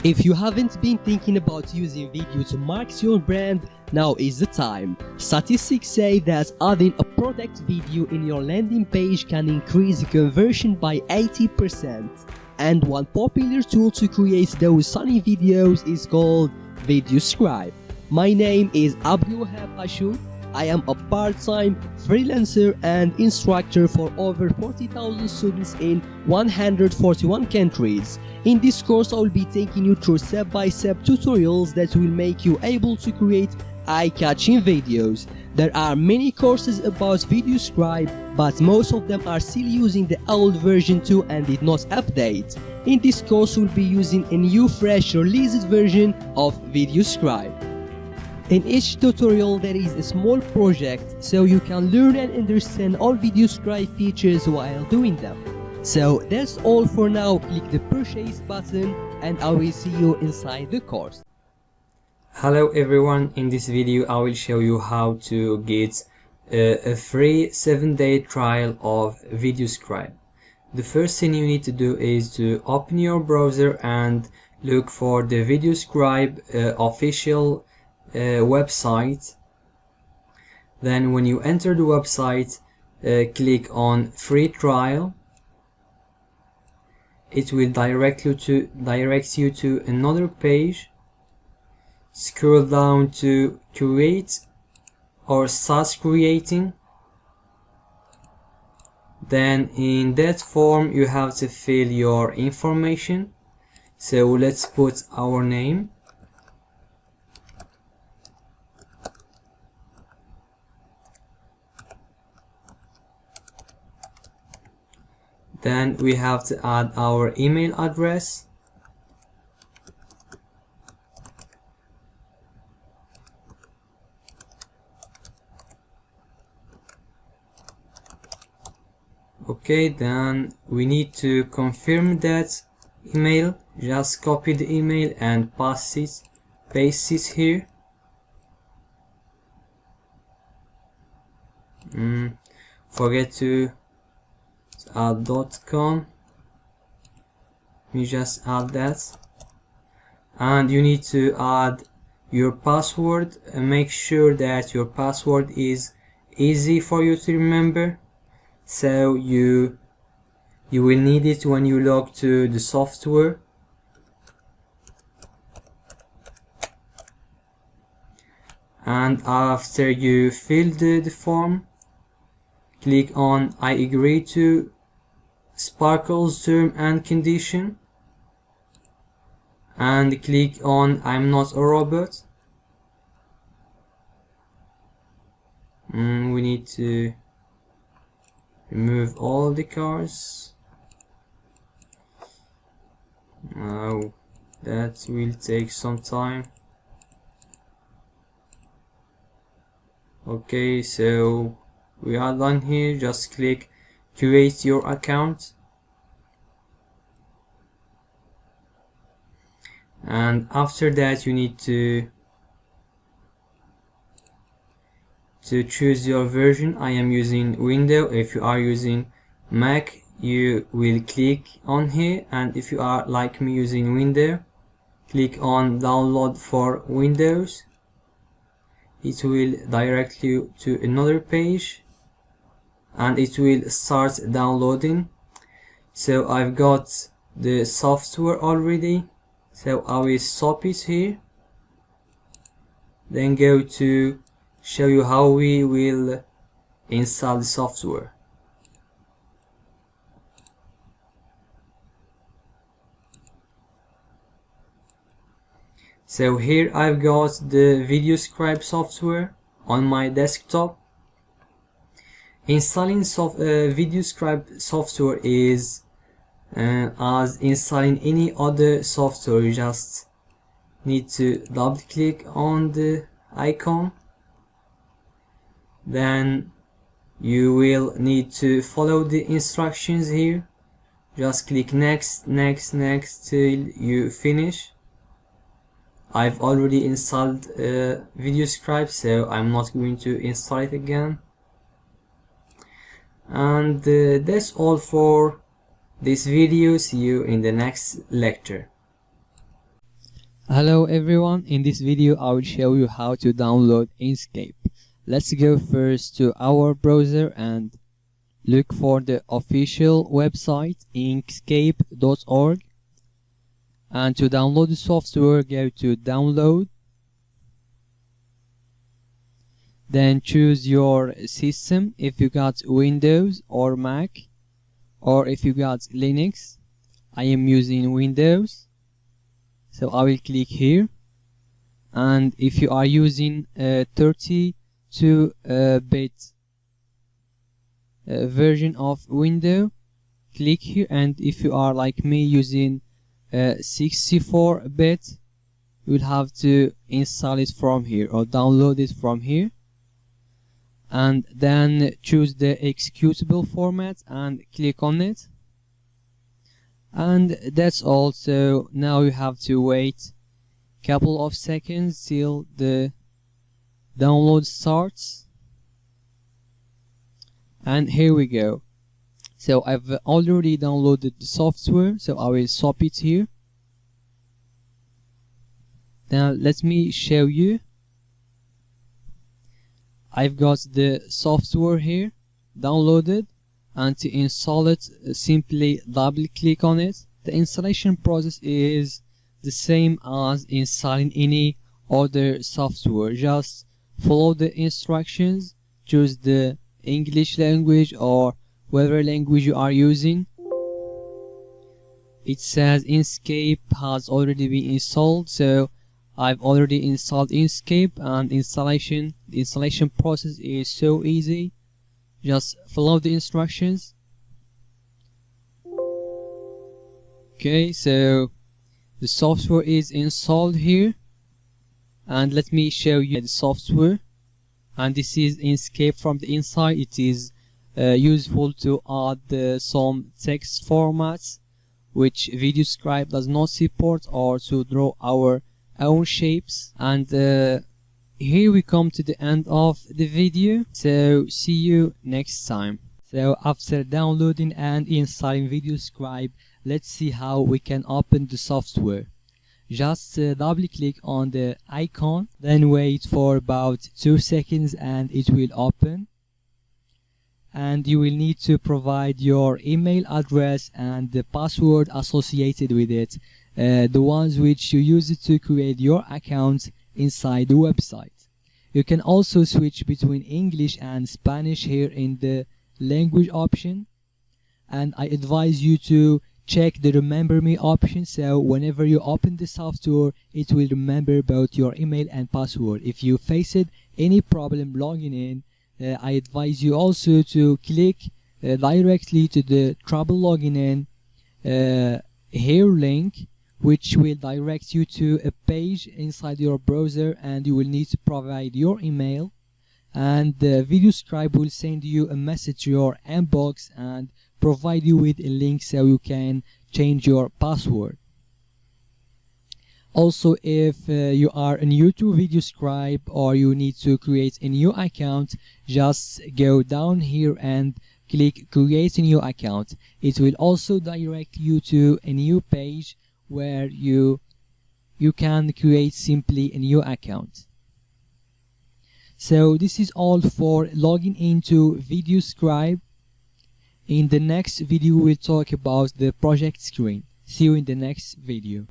If you haven't been thinking about using video to market your brand, now is the time. Statistics say that adding a product video in your landing page can increase the conversion by 80%. And one popular tool to create those sunny videos is called Videoscribe. My name is Abdulwahab Ashur. I am a part-time freelancer and instructor for over 40,000 students in 141 countries. In this course, I will be taking you through step-by-step tutorials that will make you able to create eye-catching videos. There are many courses about Videoscribe, but most of them are still using the old version 2 and did not update. In this course, we'll be using a new fresh released version of Videoscribe. In each tutorial there is a small project, so you can learn and understand all Videoscribe features while doing them. So that's all for now. Click the purchase button and I will see you inside the course. Hello everyone, in this video I will show you how to get a free 7-day trial of Videoscribe. The first thing you need to do is to open your browser and look for the Videoscribe official website. Then when you enter the website, click on free trial. It will direct you to another page. Scroll down to create or start creating. Then in that form you have to fill your information. So let's put our name. Then we have to add our email address. Okay, then we need to confirm that email. Just copy the email and paste it here. Forget to add .com. You just add that, and you need to add your password and make sure that your password is easy for you to remember, so you will need it when you log to the software. And after you fill the form, click on I agree to Sparkle's term and condition, and click on I'm not a robot. We need to remove all the cars. Now that will take some time. Okay, so we are done here. Just click create your account, and after that you need to choose your version. I am using Windows. If you are using Mac, you will click on here, and if you are like me using Windows, click on download for Windows. It will direct you to another page and it will start downloading. So I've got the software already, so I will stop it here, then go to show you how we will install the software. So here I've got the Videoscribe software on my desktop. Installing Videoscribe software is as installing any other software. You just need to double click on the icon, then you will need to follow the instructions here. Just click next till you finish. I've already installed Videoscribe, so I'm not going to install it again. And that's all for this video. See you in the next lecture. Hello everyone, in this video I will show you how to download Inkscape. Let's go first to our browser and look for the official website inkscape.org, and to download the software go to download, then choose your system if you got Windows or Mac, or if you got Linux. I am using Windows, so I will click here. And if you are using a 32-bit version of Windows, click here, and if you are like me using 64-bit, you will have to install it from here or download it from here, and then choose the executable format and click on it. And that's all. So now you have to wait a couple of seconds till the download starts. And here we go. So I've already downloaded the software, so I will stop it here. Now let me show you. I've got the software here downloaded, and to install it simply double click on it. The installation process is the same as installing any other software. Just follow the instructions, choose the English language or whatever language you are using. It says Inkscape has already been installed, so I've already installed Inkscape, and the installation process is so easy. Just follow the instructions. Okay, so the software is installed here, and let me show you the software. And this is Inkscape from the inside. It is useful to add some text formats which Videoscribe does not support, or to draw our own shapes. And here we come to the end of the video, so see you next time. So after downloading and installing Videoscribe, let's see how we can open the software. Just double click on the icon, then wait for about 2 seconds and it will open. And you will need to provide your email address and the password associated with it, the ones which you use to create your account inside the website. You can also switch between English and Spanish here in the language option, and I advise you to check the remember me option, so whenever you open the software it will remember both your email and password. If you faced any problem logging in, I advise you also to click directly to the trouble logging in here link, which will direct you to a page inside your browser, and you will need to provide your email, and the Videoscribe will send you a message to your inbox and provide you with a link so you can change your password. Also, if you are new to Videoscribe or you need to create a new account, just go down here and click create a new account. It will also direct you to a new page where you can create simply a new account. So this is all for logging into Videoscribe. In the next video we'll talk about the project screen. See you in the next video.